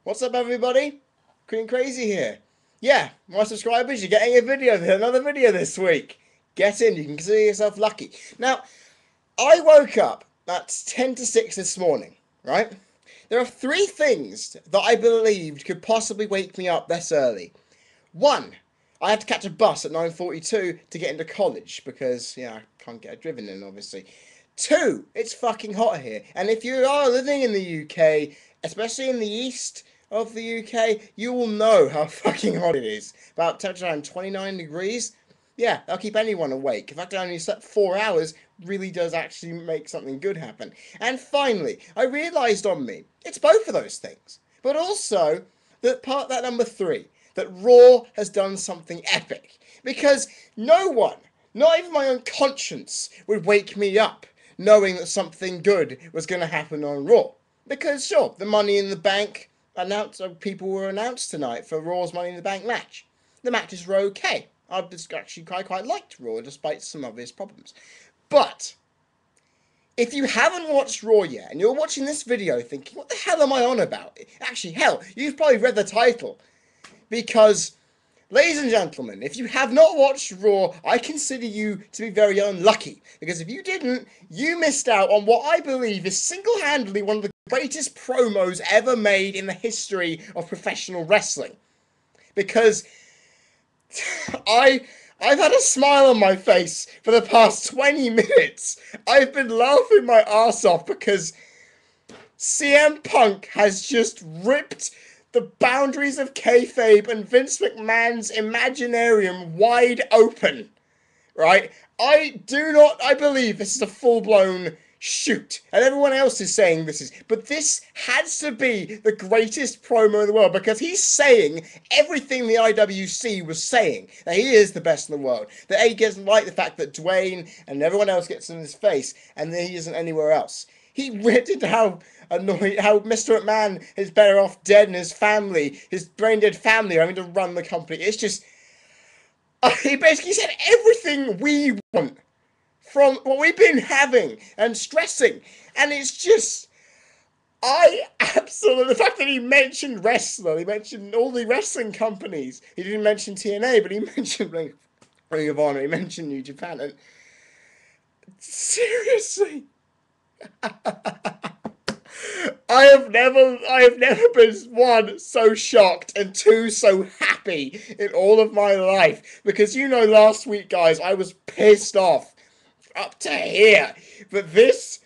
What's up, everybody? Queen Crazy here. Yeah, my subscribers, you're getting another video this week. Get in, you can consider yourself lucky. Now, I woke up at 10 to 6 this morning, right? There are three things that I believed could possibly wake me up this early. One, I had to catch a bus at 9:42 to get into college because, I can't get driven in, obviously. Two, it's fucking hot here. And if you are living in the UK, especially in the east of the UK, you will know how fucking hot it is. About temperature around 29 degrees. Yeah, that'll keep anyone awake. The fact that I only slept 4 hours really does actually make something good happen. And finally, I realised on me, it's both of those things. But also, that number three, that Raw has done something epic. Because no one, not even my own conscience, would wake me up knowing that something good was going to happen on Raw. Because sure, the Money in the Bank people were announced tonight for Raw's Money in the Bank match. The matches were okay. I just actually quite liked Raw despite some obvious problems. But if you haven't watched Raw yet and you're watching this video thinking, what the hell am I on about? Actually, hell, you've probably read the title. Because, ladies and gentlemen, if you have not watched Raw, I consider you to be very unlucky. Because if you didn't, you missed out on what I believe is single-handedly one of the greatest promos ever made in the history of professional wrestling. Because I've had a smile on my face for the past 20 minutes. I've been laughing my arse off because CM Punk has just ripped the boundaries of kayfabe and Vince McMahon's Imaginarium wide open, right? I believe this is a full-blown shoot, and everyone else is saying this is, but this has to be the greatest promo in the world, because he's saying everything the IWC was saying, that he is the best in the world, that he doesn't like the fact that Dwayne and everyone else gets in his face, and then he isn't anywhere else. He ripped into how Mr. McMahon is better off dead and his family, his brain-dead family, are having to run the company. It's just, he basically said everything we want from what we've been having and stressing. And it's just, the fact that he mentioned wrestler, he mentioned all the wrestling companies. He didn't mention TNA, but he mentioned Ring of Honor, he mentioned New Japan, and seriously, I have never been, one, so shocked, and two, so happy in all of my life. Because last week, guys, I was pissed off up to here. But this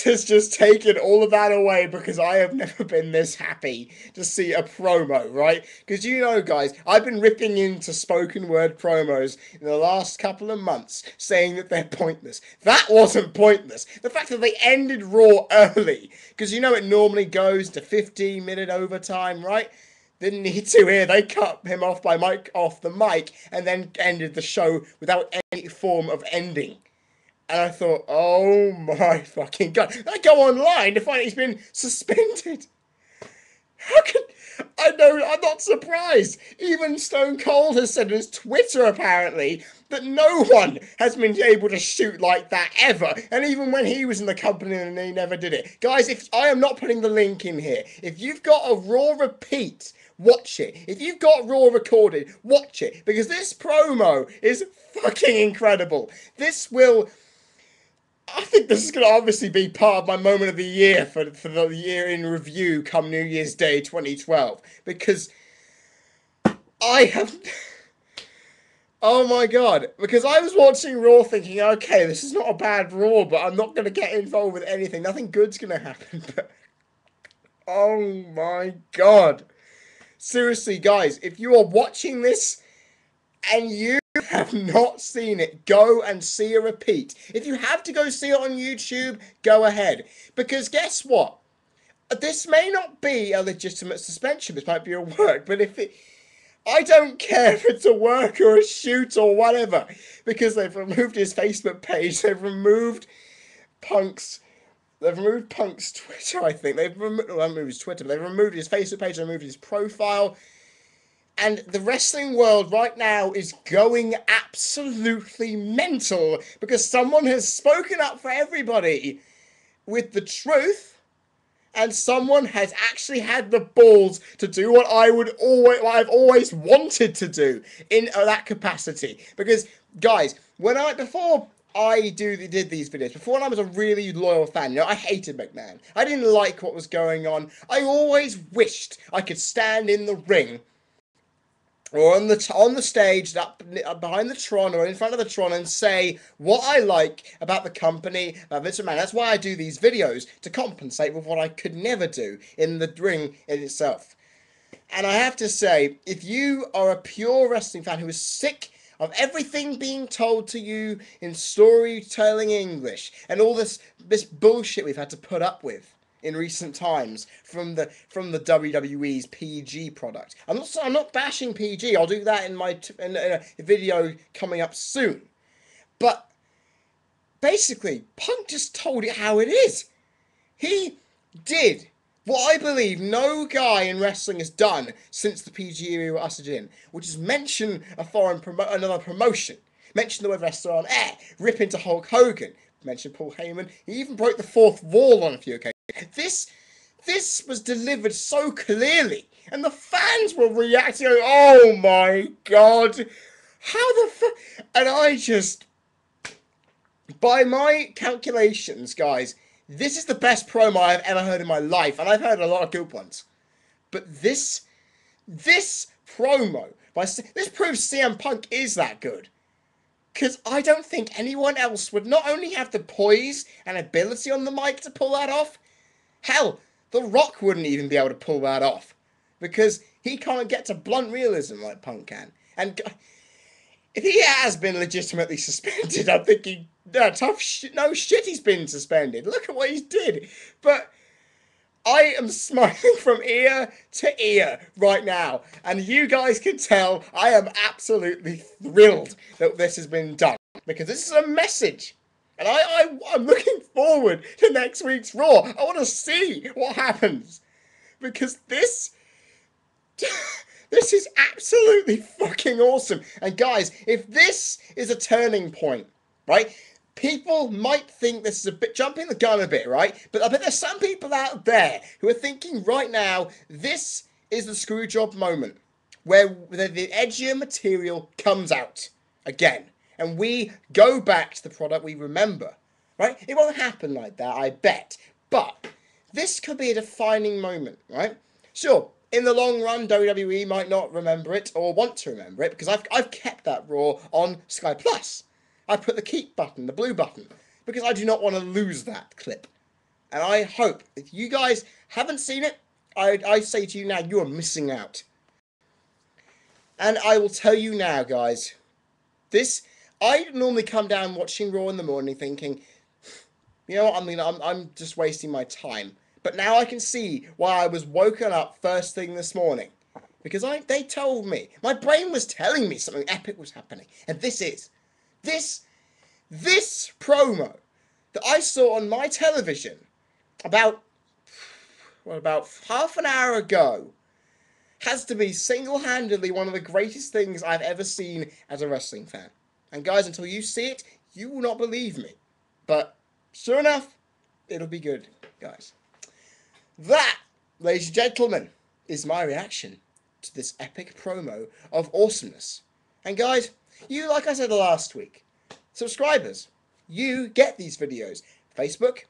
has just taken all of that away, because I have never been this happy to see a promo, right? Because guys, I've been ripping into spoken word promos in the last couple of months, saying that they're pointless. That wasn't pointless. The fact that they ended Raw early, because it normally goes to 15-minute overtime, right? Didn't need to here. They cut him off off the mic, and then ended the show without any form of ending. And I thought, oh my fucking god. I go online to find he's been suspended. I know, I'm not surprised. Even Stone Cold has said on his Twitter, apparently, that no one has been able to shoot like that ever. And even when he was in the company, and he never did it. Guys, I am not putting the link in here. If you've got a Raw repeat, watch it. If you've got Raw recorded, watch it. Because this promo is fucking incredible. I think this is going to obviously be part of my moment of the year for the year in review come New Year's Day 2012. Because I have... Oh my god. Because I was watching Raw thinking, okay, this is not a bad Raw, but I'm not going to get involved with anything. Nothing good's going to happen. But oh my god. Seriously, guys, if you are watching this and you have not seen it, go and see a repeat. If you have to go see it on YouTube, go ahead. Because guess what? This may not be a legitimate suspension. This might be a work. But I don't care if it's a work or a shoot or whatever. Because they've removed his Facebook page. They've removed Punk's Twitter, I think. They've removed his Twitter, but they've removed his Facebook page, they've removed his profile. And the wrestling world right now is going absolutely mental because someone has spoken up for everybody with the truth And someone has actually had the balls to do what I've always wanted to do in that capacity. Because, guys, before I did these videos, before I was a really loyal fan, I hated McMahon. I didn't like what was going on. I always wished I could stand in the ring or on the stage up behind the Tron or in front of the Tron and say what I like about the company, about Vince McMahon. That's why I do these videos, to compensate with what I could never do in the ring in itself. And I have to say, if you are a pure wrestling fan who is sick of everything being told to you in storytelling English and all this bullshit we've had to put up with in recent times from the WWE's PG product. I'm not bashing PG. I'll do that in a video coming up soon. But basically, Punk just told it how it is. He did what I believe no guy in wrestling has done since the PG era was ushered in, which is mention another promotion, mention the word wrestler on air, rip into Hulk Hogan, mention Paul Heyman. He even broke the fourth wall on a few occasions. This was delivered so clearly, and the fans were reacting, "Oh my god, how the fuck?" And I just, by my calculations, guys, this is the best promo I've ever heard in my life, and I've heard a lot of good ones. But this promo, this proves CM Punk is that good. Because I don't think anyone else would not only have the poise and ability on the mic to pull that off, hell, The Rock wouldn't even be able to pull that off. Because he can't get to blunt realism like Punk can. And if he has been legitimately suspended, I'm thinking, no shit, he's been suspended. Look at what he did. But I am smiling from ear to ear right now. And you guys can tell I am absolutely thrilled that this has been done. Because this is a message. And I'm looking forward to next week's Raw. I want to see what happens. Because this is absolutely fucking awesome. And guys, if this is a turning point, right? People might think this is a bit jumping the gun a bit, right? But I bet there's some people out there who are thinking right now, this is the screw job moment where the edgier material comes out again. And we go back to the product we remember, right? It won't happen like that, I bet. But this could be a defining moment, right? Sure, in the long run, WWE might not remember it or want to remember it because I've kept that Raw on Sky Plus. I put the keep button, the blue button, because I do not want to lose that clip. And I hope, if you guys haven't seen it, I say to you now, you are missing out. And I will tell you now, guys, I normally come down watching Raw in the morning thinking, you know what, I'm just wasting my time. But now I can see why I was woken up first thing this morning. Because they told me, my brain was telling me something epic was happening. And this promo that I saw on my television about half an hour ago has to be single-handedly one of the greatest things I've ever seen as a wrestling fan. And guys, until you see it, you will not believe me. But sure enough, it'll be good, guys. That, ladies and gentlemen, is my reaction to this epic promo of awesomeness. And guys, you, like I said last week, subscribers, you get these videos. Facebook,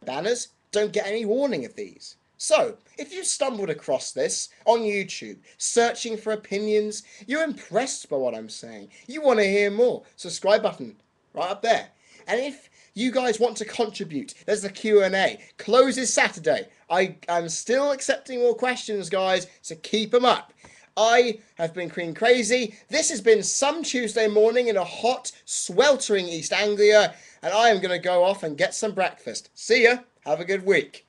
banners, don't get any warning of these. So, if you stumbled across this on YouTube, searching for opinions, you're impressed by what I'm saying, you want to hear more, subscribe button right up there. And if you guys want to contribute, there's the Q&A. Closes Saturday. I'm still accepting more questions, guys, so keep them up. I have been Queen Crazy. This has been some Tuesday morning in a hot, sweltering East Anglia, and I am going to go off and get some breakfast. See ya. Have a good week.